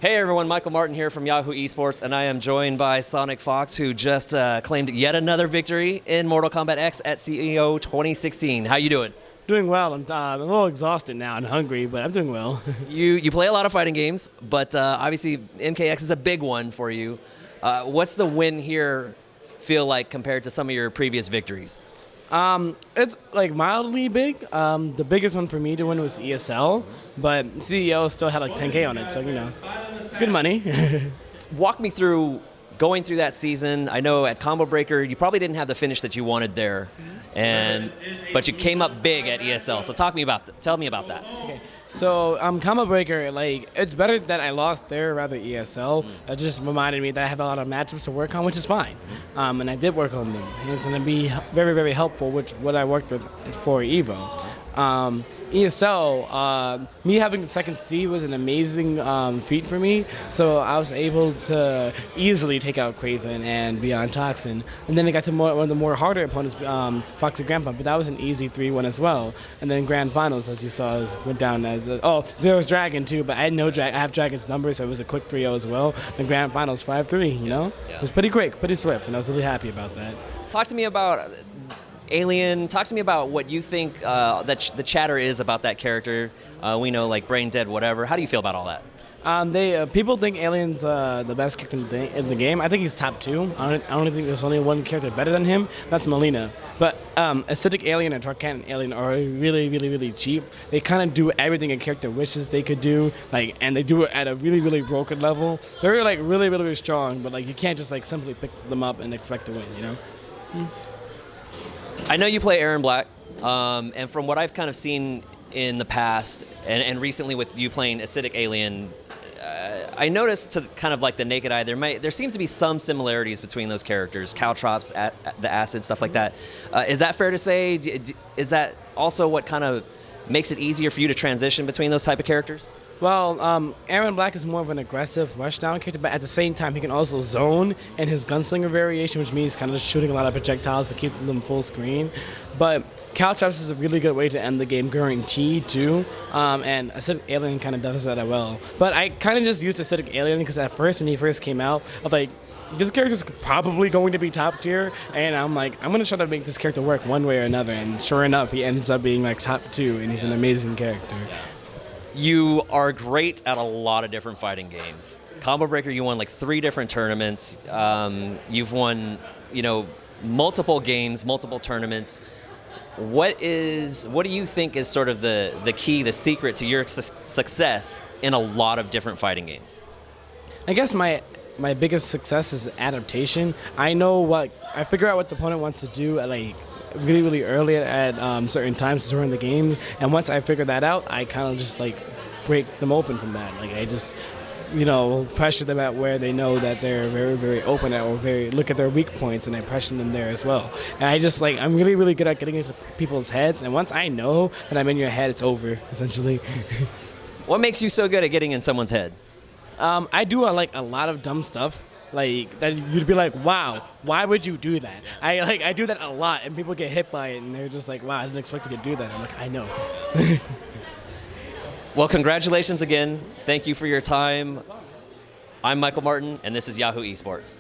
Hey everyone, Michael Martin here from Yahoo Esports, and I am joined by Sonic Fox, who just claimed yet another victory in Mortal Kombat X at CEO 2016. How you doing? Doing well. I'm a little exhausted now and hungry, but I'm doing well. You play a lot of fighting games, but obviously MKX is a big one for you. What's the win here feel like compared to some of your previous victories? It's like mildly big. The biggest one for me to win was ESL, but CEO still had like 10K on it, so you know, good money. Walk me through going through that season. I know at Combo Breaker you probably didn't have the finish that you wanted there, but you came up big at ESL. So tell me about that. Okay. So Combo Breaker, like it's better that I lost there rather than ESL. It just reminded me that I have a lot of matchups to work on, which is fine. And I did work on them. And it's going to be very, very helpful, which what I worked with for Evo. ESL, me having the second seed was an amazing feat for me. So I was able to easily take out Craven and Beyond Toxin. And then it got to one of the more harder opponents, Foxy Grandpa, but that was an easy 3-1 as well. And then Grand Finals, as you saw, went down as there was Dragon too, but I had no Dragon. I have Dragon's number, so it was a quick 3-0 as well. The Grand Finals 5-3, you know? Yeah. It was pretty quick, pretty swift, and I was really happy about that. Talk to me about Alien. Talk to me about what you think that the chatter is about that character. We know like brain dead, whatever. How do you feel about all that? People think Alien's the best character in the game. I think he's top 2. I don't think there's only one character better than him. That's McLean. But Acidic Alien and Tarkatan Alien are really cheap. They kind of do everything a character wishes they could do, and they do it at a really broken level. They're like really strong, but like you can't just like simply pick them up and expect to win, you know? I know you play Aaron Black, and from what I've kind of seen in the past and recently with you playing Acidic Alien, I noticed to kind of like the naked eye, there seems to be some similarities between those characters, Caltrops, the acid, stuff like that. Is that fair to say? Is that also what kind of makes it easier for you to transition between those type of characters? Well, Aaron Black is more of an aggressive rushdown character, but at the same time, he can also zone in his gunslinger variation, which means kind of just shooting a lot of projectiles to keep them full screen. But Caltrops is a really good way to end the game, guaranteed too. And Acidic Alien kind of does that as well. But I kind of just used Acidic Alien because at first, when he first came out, I was like, this character's probably going to be top tier, and I'm like, I'm going to try to make this character work one way or another. And sure enough, he ends up being like top 2, and he's an amazing character. You are great at a lot of different fighting games. Combo Breaker, you won like 3 different tournaments. You've won, multiple games, multiple tournaments. What do you think is sort of the key, the secret to your success in a lot of different fighting games? I guess my biggest success is adaptation. I figure out what the opponent wants to do at like really early at certain times during the game, and once I figure that out, I kind of just like break them open from that. Like I just pressure them at where they know that they're very open at, or look at their weak points, and I pressure them there as well. And I just I'm really good at getting into people's heads, and once I know that I'm in your head, it's over essentially. What makes you so good at getting in someone's head? I do a lot of dumb stuff. Like that you'd be like, wow, why would you do that? I do that a lot, and people get hit by it, and they're just like, wow, I didn't expect you to do that. I'm like, I know. Well, congratulations again. Thank you for your time. I'm Michael Martin, and this is Yahoo Esports.